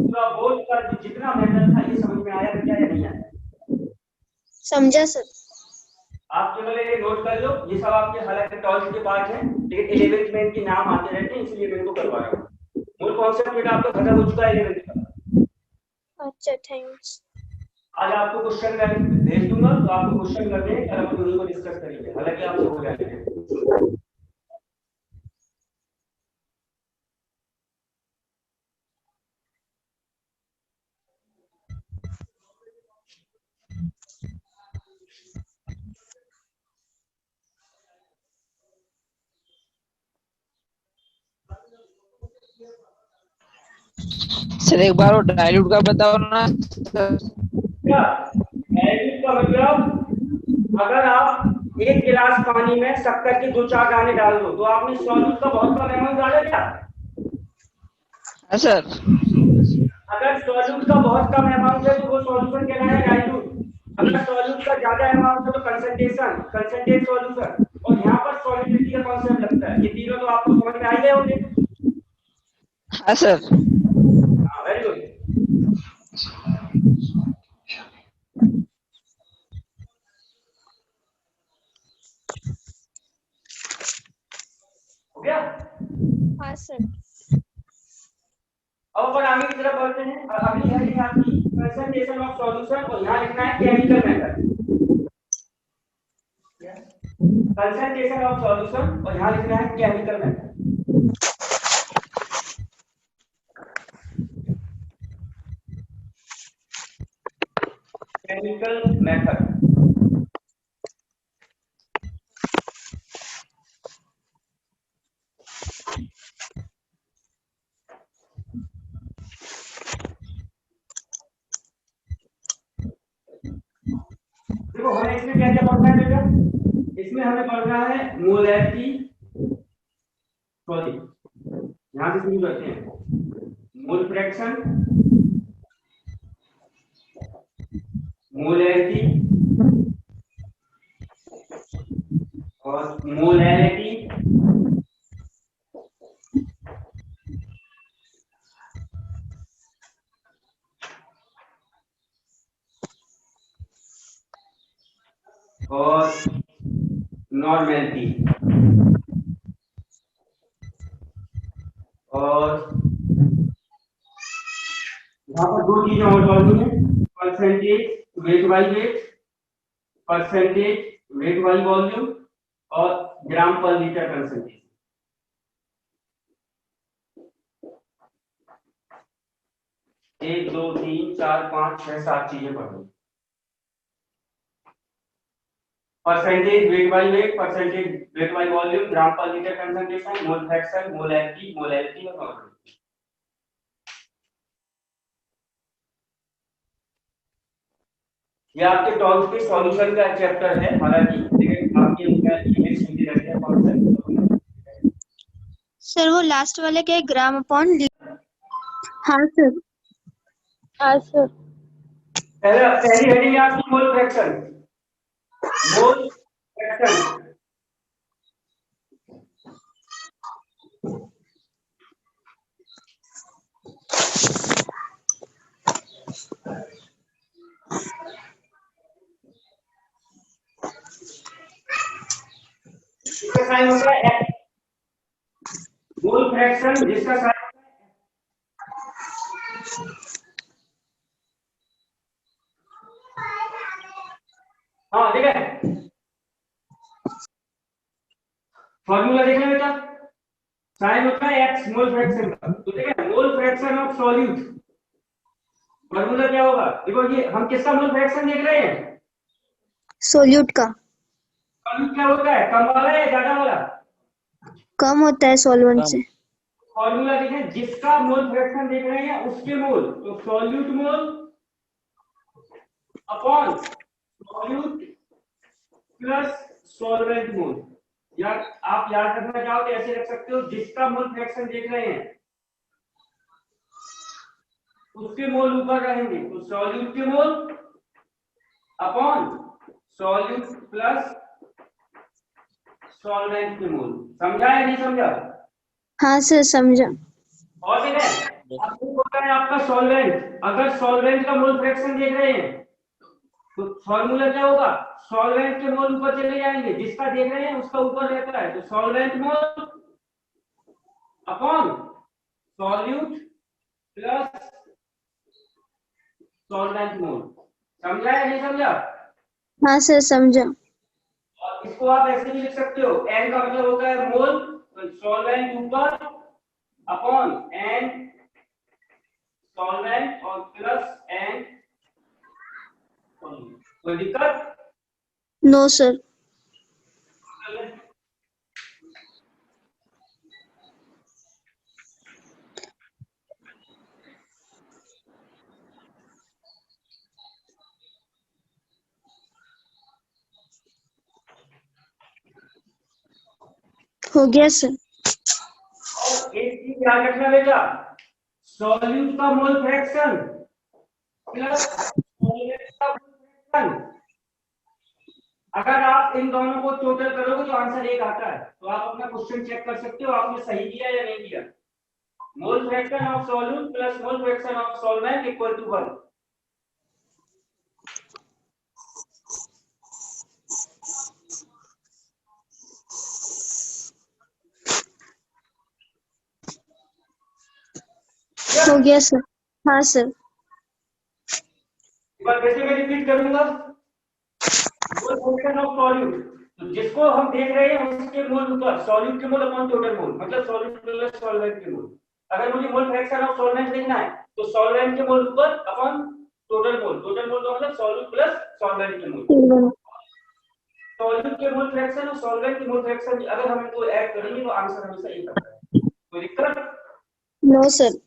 तो बोर्ड पर जितना मेथड था ये समझ में आया क्या या नहीं आया? समझा सर। आप केवल ये नोट कर लो, ये सब आपके हालांकि 12th के पार्ट हैं, लेकिन 11th में इनके नाम आते रहते हैं, इसलिए मैं इनको करवा रहा हूँ। मूल कॉन्सेप्ट आपको खत्म हो चुका है 11th का। अच्छा थैंक्स। आज आपको क्वेश्चन मैं भेज दूंगा, तो आपको क्वेश्चन करने हैं, कल हम उन्हीं को डिस्कस करेंगे, हालांकि आपसे हो जाएंगे। सर एक बार वो डाइल्यूट का बताओ ना सर। क्या डाइल्यूट का मतलब, अगर आप एक गिलास पानी में शक्कर के 2-4 दाने डाल दो तो आपने सॉल्यूट का बहुत कम अमाउंट डाला क्या? हाँ सर। अगर सॉल्यूट का बहुत कम अमाउंट है तो वो सॉल्यूशन कहलाएगा डाइल्यूट। अगर सॉल्यूट का ज्यादा अमाउंट है तो कंसंट्रेशन, कंसंट्रेट सॉल्यूशन। और यहाँ पर सॉलिडिटी का कॉन्सेप्ट लगता है। ये तीनों तो आपको समझ में आ गए होंगे। हाँ सर। हाँ वेरी गुड। हो गया? हाँ सर। अब अपन आगे की तरफ बढ़ते हैं। अगली हेडिंग आपकी कंसंट्रेशन ऑफ सॉल्यूशन, और यहाँ लिखना है chemical method. Concentration of solution और यहाँ लिखना है केमिकल मेथड। Chemical method. देखो हमें इसमें क्या क्या पढ़ना है बेटा? इसमें हमें पढ़ना है मोलैरिटी, सॉरी यहां से शुरू करते हैं। मोल फ्रैक्शन, मोलैरिटी और मोलैरिटी, और नॉर्मेलिटी। और यहाँ पर 2 चीजें और पढ़नी है, percentage weight by weight, percentage weight by volume, और ग्राम पर लीटर कंसंट्रेशन। 1 2 3 4 5 6 7 चीजें पढ़नी। Percentage weight by weight, percentage weight by volume, gram per litre concentration, mole fraction, molarity, molarity और नॉर्मेलिटी। ये आपके 12th के सॉल्यूशन का चैप्टर है, हालांकि लेकिन आपके इंग्लिश हिंदी रहते हैं कॉन्सेप्ट। सर वो लास्ट वाले के ग्राम अपॉन। हाँ सर। हाँ सर। पहली हेडिंग है आपकी मोल फ्रैक्शन। मोल फ्रैक्शन इसका साइन होता है F। मोल फ्रैक्शन जिसका साइन, हाँ ठीक है। फॉर्मूला देखना बेटा, साइन होता है x मोल फ्रैक्शन का, तो देखिए मोल फ्रैक्शन ऑफ सॉल्यूट, फॉर्मूला क्या होगा, देखो ये हम किसका मोल फ्रैक्शन देख रहे हैं, सोल्यूट का सॉल्यूट क्या होता है, कम वाला या ज्यादा वाला, कम होता है सॉल्वेंट से। फॉर्मूला देखें, जिसका मोल फ्रैक्शन देख रहे हैं उसके मोल, तो solute mole upon solute plus solvent mole, या आप याद रखना चाहो तो ऐसे रख सकते हो, जिसका मोल फ्रैक्शन देख रहे हैं उसके मोल ऊपर रहेंगे, तो सॉल्यूट के मोल अपॉन सॉल्यूट प्लस सॉल्वेंट के मोल। समझा या नहीं समझा? हाँ सर समझा। और देखें अब होता है आपका सॉल्वेंट, अगर सॉल्वेंट का मोल फ्रैक्शन देख रहे हैं तो फॉर्मूला क्या होगा, सॉल्वेंट के मोल ऊपर चले जाएंगे, जिसका देख रहे हैं उसका ऊपर रहता है, तो solvent mole upon solute plus solvent mole. समझा या नहीं समझा? हाँ सर समझा। और इसको आप ऐसे भी लिख सकते हो, n का मतलब होता है मोल, तो सॉल्वेंट ऊपर अपॉन n सॉल्वेंट और प्लस n, कोई दिक्कत? No sir. हो गया सर। और एक चीज याद रखना बेटा, सॉल्यूट का मोल फ्रैक्शन प्लस सॉल्वेंट का मोल फ्रैक्शन, अगर आप इन दोनों को टोटल करोगे तो आंसर एक आता है, तो आप अपना क्वेश्चन चेक कर सकते हो आपने सही किया या नहीं किया। Mole fraction of solute plus mole fraction of solvent equal to 1। हो गया सर। हाँ सर। एक बार फिर से मैं रिपीट करूंगा, मोल फ्रैक्शन ऑफ सॉल्यूट, तो जिसको हम देख रहे हैं उसके मोल ऊपर, सॉल्यूट के मोल अपॉन टोटल मोल, मतलब सॉल्यूट प्लस सॉल्वेंट के मोल। अगर मुझे मोल फ्रैक्शन ऑफ सॉल्वेंट देखना है तो सॉल्वेंट के मोल ऊपर upon total mole, total mole का मतलब सॉल्यूट प्लस सॉल्वेंट के मोल। सॉल्यूट के मोल फ्रैक्शन और सॉल्वेंट के मोल फ्रैक्शन अगर हम इनको ऐड करेंगे तो आंसर हमेशा एक आता है। कोई दिक्कत? No sir.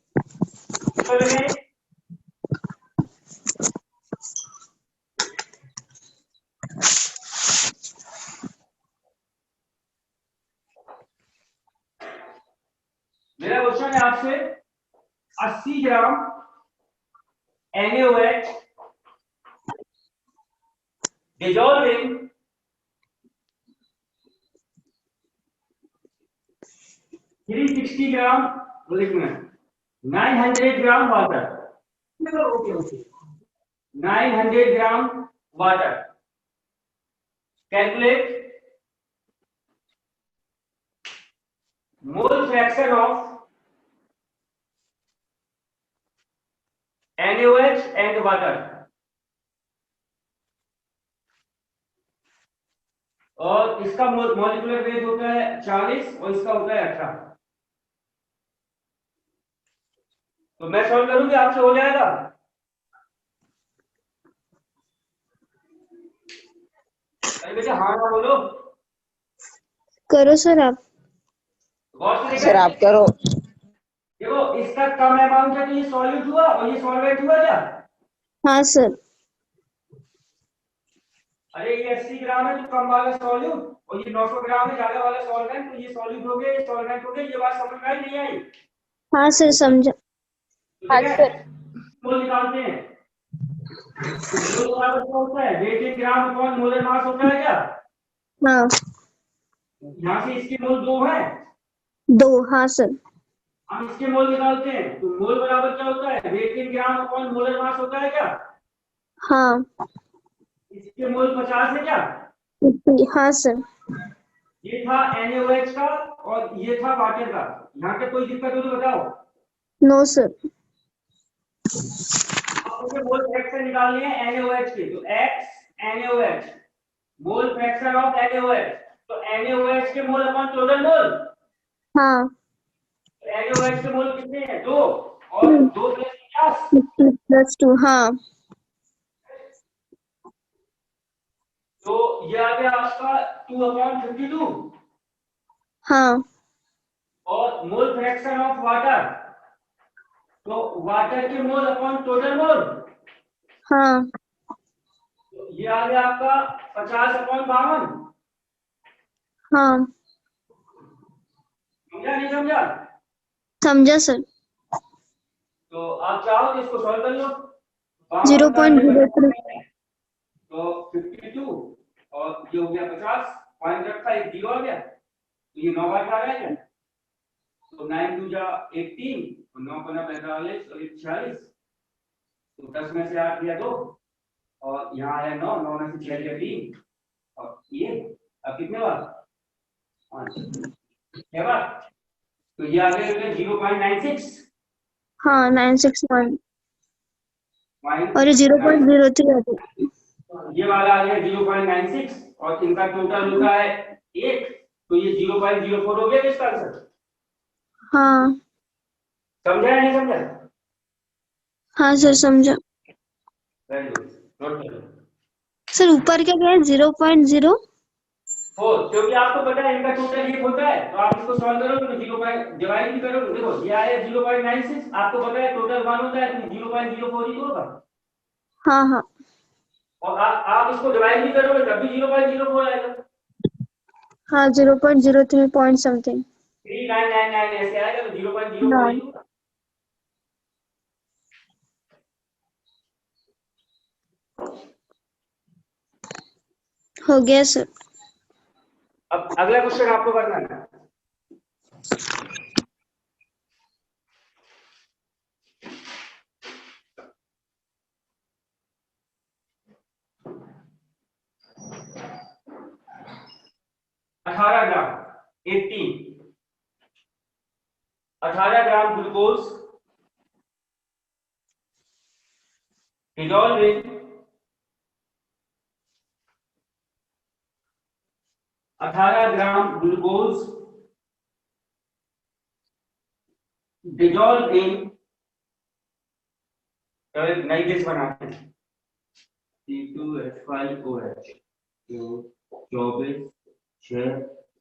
मेरा क्वेश्चन है आपसे, 80 ग्राम NaOH dissolved in 360 gram, 900 gram water, 900 gram water, calculate mole fraction of NaOH and water, और इसका मॉलिक्यूलर वेट होता है 40 और इसका होता है 18। तो मैं सॉल्व करूंगी, आपसे हो जाएगा? अरे बेटा हाँ ना बोलो। करो सर आप। सर आप करो। देखो इसका कम अमाउंट है तो ये सॉल्यूट हुआ और ये सॉल्वेंट हुआ क्या? हाँ सर। अरे ये 80 ग्राम है तो कम वाला सॉल्यूट और ये 900 ग्राम है ज्यादा वाला सॉल्वेंट, तो ये सॉल्यूट हो गया, ये सॉल्वेंट हो गया। ये बात समझ में आई नहीं आई? हाँ सर समझा। हाँ सर। मोल निकालते हैं, मोल बराबर क्या होता है, वेट इन ग्राम अपॉन मोलर मास होता है क्या? हाँ। यहाँ से इसके मोल 2 है, 2। हाँ सर। हम इसके मोल निकालते हैं, तो मोल बराबर क्या होता है, वेट इन ग्राम अपॉन मोलर मास होता है क्या? हाँ। इसके मोल 50 है क्या? हाँ सर। ये था NaOH का और ये था वाटर का। यहाँ पे कोई दिक्कत हो तो बताओ। No sir. अब मुझे मोल फ्रैक्शन निकालनी है NaOH की, तो X NaOH mole fraction of NaOH, तो NaOH के मोल अपॉन टोटल मोल, हाँ NaOH के मोल कितने हैं? 2 और 2 प्लस 50, +2 हाँ तो ये आ गया आपका 2/52। हाँ और मोल फ्रैक्शन ऑफ वाटर, तो वाटर के मोल अपॉन टोटल मोल, हाँ तो ये आ गया आपका 50/52। हाँ समझा नहीं समझा? समझा सर। तो आप चाहो तो इसको सॉल्व कर लो। 0.03 तो 52 और ये हो गया 50, पॉइंट रखा, एक 0 आ गया, तो ये 9 बार आ गया क्या? तो 9 2 जा 18 और 9 5 45 और 1 46, तो 10 में से 8 गया 2 और यहाँ आया 9, 9 में से 6 गया 3 और ये अब कितने बार? 5 6 बार, तो ये आ गया 0.96 हाँ 961 माइनस और ये 0.03 आता है। ये वाला आ गया 0.96 और इनका टोटल होता है 1, तो ये 0.04 हो गया इसका आंसर। हाँ समझा या नहीं समझा? हाँ सर समझा। वेरी गुड, नोट कर लो। सर ऊपर क्या गया 0.0 4, क्योंकि आपको पता है इनका टोटल 1 होता है, तो आप इसको सॉल्व करोगे तो 0. डिवाइड भी करोगे, देखो ये आया 0.96, आपको पता है टोटल 1 होता है, तो 0.04 ही तो होगा, हाँ हाँ और आप इसको डिवाइड भी करोगे तब भी 0.04 आएगा, हाँ 0.03 पॉइंट समथिंग 3999 ऐसे आएगा, तो 0.04 ही होगा। हो गया सर। अब अगला क्वेश्चन आपको करना है। ग्राम 18 gram glucose dissolved in 18 gram glucose dissolved in, एक नई डिश बनाते हैं, C2H5OH, तो 24 6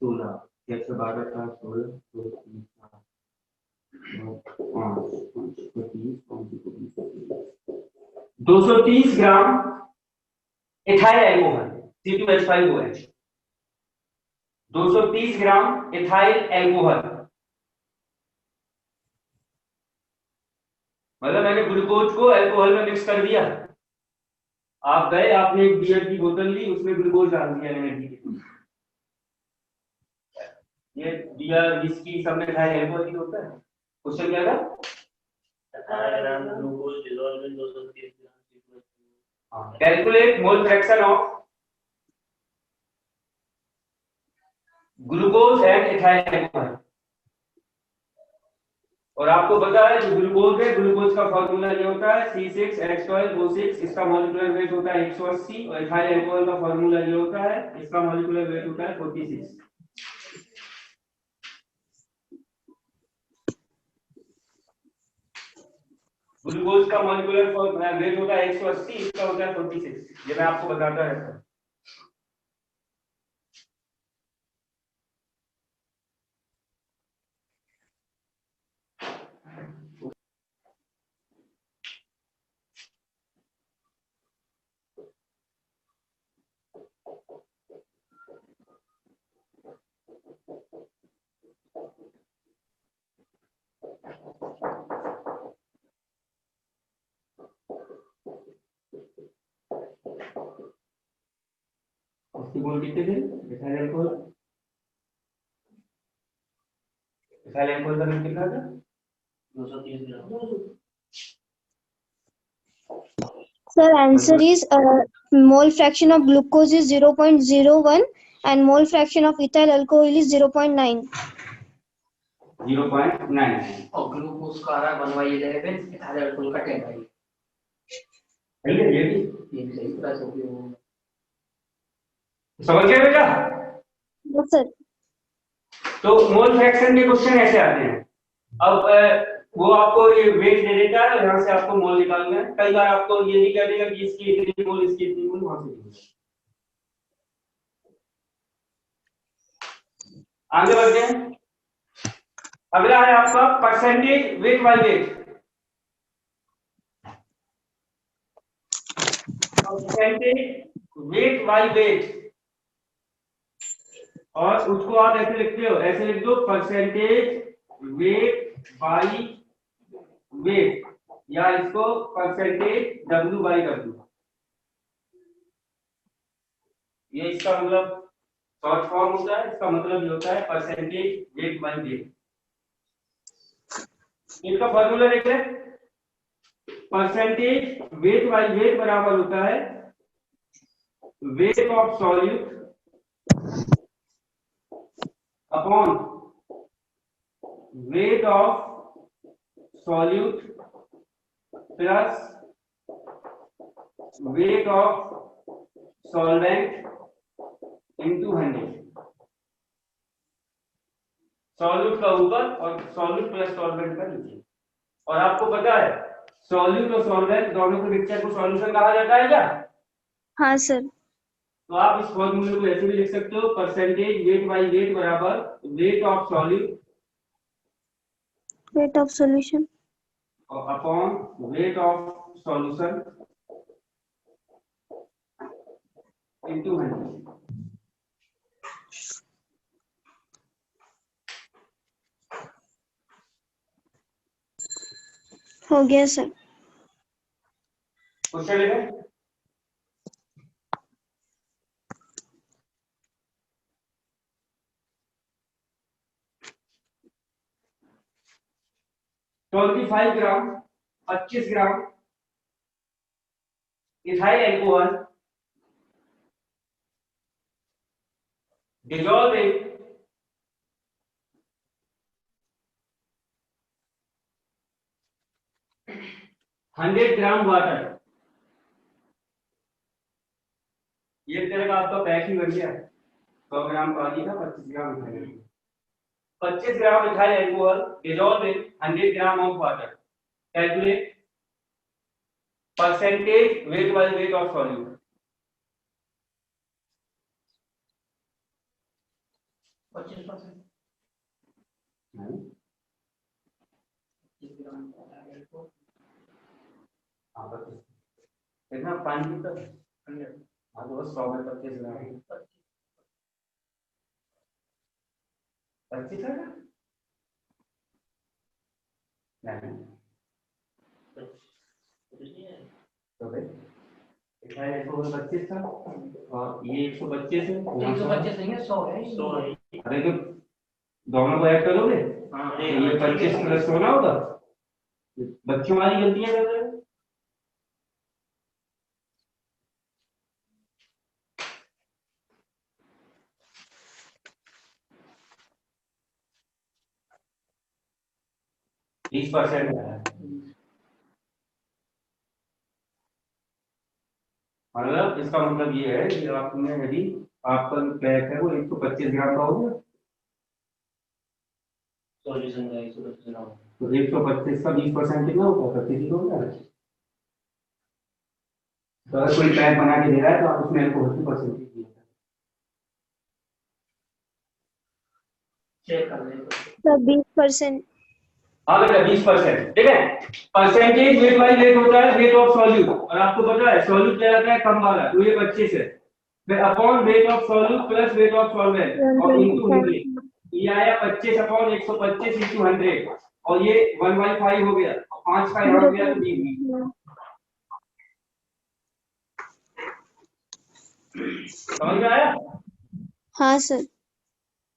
16 6 से 12 का 16 230 gram ethyl alcohol C2H5OH, 230 gram ethyl alcohol, मतलब मैंने ग्लूकोज को अल्कोहल में मिक्स कर दिया, आप गए आपने एक बियर की बोतल ली, उसमें ग्लूकोज डाल दिया एनर्जी के लिए, ये बियर विस्की सब में इथाइल एल्कोहल ही होता है। क्वेश्चन क्या था? 18 gram glucose dissolve in 230 gram. Calculate mole fraction of glucose and ethyl alcohol, और आपको पता है जो ग्लूकोज है, ग्लूकोज का फॉर्मूला ये होता है C6H12O6, इसका मॉलिक्यूलर वेट होता है 180, और इथाइल एल्कोहल का फॉर्मूला ये होता है, इसका मॉलिक्यूलर वेट होता है 46। ग्लूकोज का मॉलिक्यूलर वेट होता है 180, इसका होता है 46, ये मैं आपको बताता रहता हूं। उसकी बोल कितने थे? इथाइल एल्कोहल का वेट कितना था? 230 ग्राम। Sir, answer is mole fraction of glucose is 0.01 and mole fraction of ethyl alcohol is 0.9. 0.9 और ग्लूकोज का आ रहा है 1/11, इथाइल अल्कोहल का 10/11। सही है, ये भी ये भी सही प्लस हो गया। समझ गए बेटा? Yes, sir. तो मोल फ्रैक्शन के क्वेश्चन ऐसे आते हैं। अब वो आपको ये वेट दे देता है, यहाँ से आपको मोल निकालना है। कई बार आपको ये भी कह देगा कि इसकी इतनी मोल, इसकी इतनी मोल, वहां से आगे बढ़ते हैं। अगला है आपका percentage weight by weight. Percentage weight by weight, और उसको आप ऐसे लिखते हो, ऐसे लिख दो परसेंटेज वेट बाय वेट, या इसको परसेंटेज W बाई W। ये इसका मतलब शॉर्ट फॉर्म होता है। इसका मतलब ये होता है परसेंटेज वेट बाय वेट। इसका फॉर्मूला देख ले। परसेंटेज वेट बाय वेट बराबर होता है weight of solute upon weight of solute plus weight of solvent into 100। Solute का ऊपर और सॉल्यूट प्लस सॉल्वेंट का नीचे। और आपको पता है सॉल्यूट और सॉल्वेंट दोनों के मिक्सचर को सॉल्यूशन कहा जाता है क्या? हाँ सर। तो आप इस फॉर्मूले को ऐसे भी लिख सकते हो, परसेंटेज वेट बाय वेट बराबर weight of solute Weight of solution upon weight of solution into 100। हो गया सर। क्वेश्चन लिखें। तो 25 ग्राम 25 gram ethyl alcohol dissolved in 100 gram water. ये तरह का आपका पैक ही बन गया। 100 ग्राम पानी था, 25 gram ethyl, 25 gram ethyl alcohol dissolved in 100 gram of water. Calculate percentage weight by weight of solute. कितना पानी का? 100 में 25 ग्राम 25 है ना? नहीं तो भाई इथाइल अल्कोहल 25 था और ये 125 है। 125 नहीं है, 100 है। 100 है। अरे तो दोनों को ऐड करोगे हाँ, तो ये 25 प्लस 100 ना होगा। बच्चों वाली गलतियां कर रहे हो। बीस परसेंट है। मतलब इसका मतलब ये है कि आपने यदि आपका पैक है वो 125 ग्राम का हो गया सॉल्यूशन का 125 ग्राम। तो 125 का 20% कितना होगा? 25 हो गया। तो अगर कोई पैक बना के दे रहा है तो आप उसमें अल्कोहल की परसेंटेज दीजिए। चेक कर लें। सर 20%। हाँ बेटा 20%। ठीक है। परसेंटेज वेट बाय वेट होता है वेट ऑफ सॉल्यूट, और आपको पता है सॉल्यूट क्या रहता है? कम वाला, तो ये 25 है। फिर upon weight of solute plus weight of solvent और इनटू 100। ये आया 25 अपॉन 125 इंटू 100, और ये 1/5 हो गया, 5 का यहाँ हो गया तो 20। समझ में आया? हाँ सर।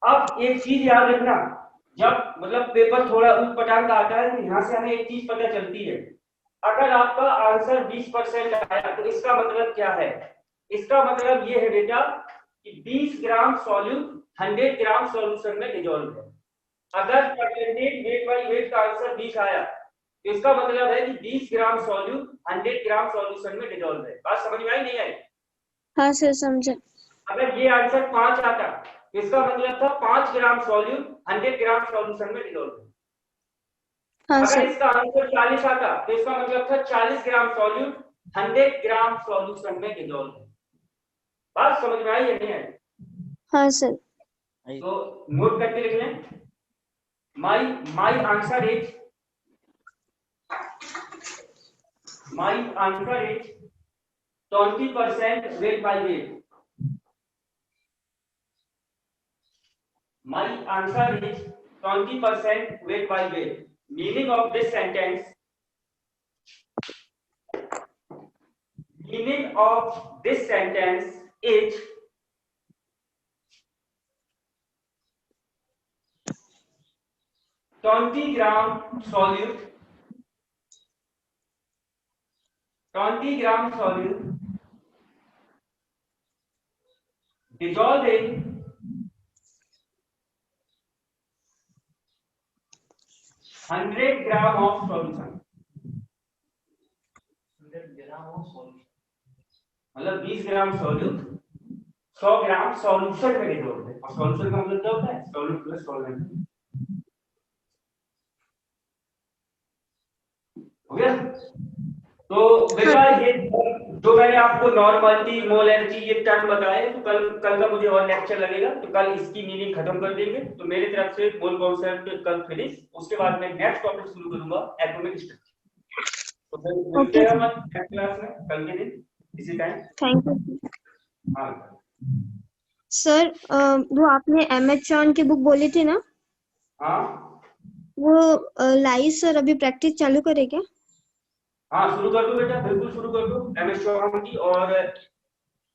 अब एक चीज याद रखना, जब मतलब पेपर थोड़ा उठ पटांग का आता है तो यहाँ से हमें एक चीज पता चलती है। अगर आपका आंसर 20% आया तो इसका मतलब क्या है? इसका मतलब ये है बेटा कि 20 ग्राम सॉल्यूट 100 ग्राम सॉल्यूशन में डिसॉल्व है। अगर परसेंटेज वेट बाय वेट का आंसर 20 आया तो इसका मतलब है कि 20 ग्राम सॉल्यूट 100 ग्राम सॉल्यूशन में डिसॉल्व है। बात समझ में आई नहीं आई? हाँ सर समझा। अगर ये आंसर 5 आता इसका मतलब था 5 ग्राम सॉल्यूट 100 ग्राम सॉल्यूशन में डिसॉल्व है। हाँ अगर सर। इसका आंसर 40 आता तो इसका मतलब था 40 ग्राम सॉल्यूट 100 ग्राम सॉल्यूशन में डिसॉल्व है। बात समझ में आई या नहीं आई? हाँ सर। तो नोट करके लिख लें। My answer is My answer is 20% weight by weight. My answer is 20% weight by weight. Meaning of this sentence. Meaning of this sentence is $20 gram solute. 20 gram solute dissolved in 100 gram of solution. 100 gram of solution मतलब 20 ग्राम solute 100 ग्राम solution में dissolve है। और solution का मतलब क्या होता है? Solute plus solvent. हो गया? तो बेटा ये जो मैंने आपको नॉर्मलिटी मोल एनर्जी ये टर्म बताए, तो कल का मुझे और लेक्चर लगेगा, तो कल इसकी मीनिंग खत्म कर देंगे। तो मेरी तरफ से मोल कॉन्सेप्ट कल फिनिश। उसके बाद मैं नेक्स्ट टॉपिक शुरू करूंगा, एटॉमिक स्ट्रक्चर। तो फिर मिलते हैं हम नेक्स्ट क्लास में कल के दिन इसी टाइम। थैंक यू हाँ सर। वो आपने एमएच चौहान की बुक बोली थी ना, हाँ वो लाइव सर अभी प्रैक्टिस चालू करे क्या? हाँ, शुरू कर दो बेटा, बिल्कुल शुरू कर दो एमएस चौहान की। और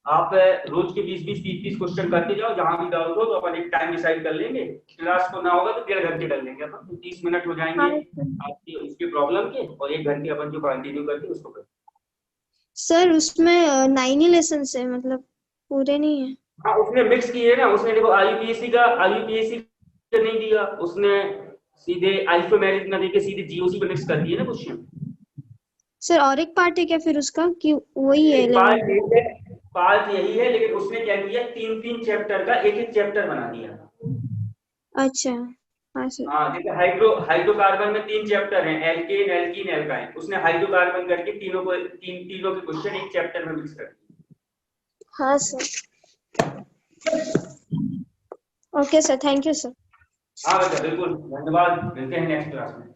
आप रोज के 20-20 30-30 क्वेश्चन करते जाओ, जहां भी डाउट हो तो अपन एक टाइम डिसाइड कर लेंगे। क्लास को ना होगा तो 1.5 घंटे कर लेंगे अपन, तो 30 मिनट हो जाएंगे हाँ आपकी उसके प्रॉब्लम के, और 1 घंटे अपन जो कंटिन्यू करते उसको कर। सर उसमें 9 ही लेसन है, मतलब पूरे नहीं है। हाँ, उसने मिक्स किए ना, उसने देखो आईयूपीएससी का नहीं दिया, उसने सीधे अल्फामेरिक ना देके सीधे जीओसी पे मिक्स कर दिए ना क्वेश्चन। सर और एक पार्ट है क्या फिर उसका, कि वही है लेवल? पार्ट यही है, लेकिन उसने क्या किया, 3-3 चैप्टर का एक चैप्टर बना दिया। अच्छा हाँ सर। हाँ, जैसे हाइड्रोकार्बन में 3 चैप्टर हैं, एल्केन एल्कीन एल्काइन। उसने हाइड्रोकार्बन करके तीनों के क्वेश्चन एक चैप्टर में मिक्स कर दिए। हाँ sir. Okay sir, thank you sir. हाँ बेटा बिल्कुल, धन्यवाद। मिलते हैं नेक्स्ट क्लास में।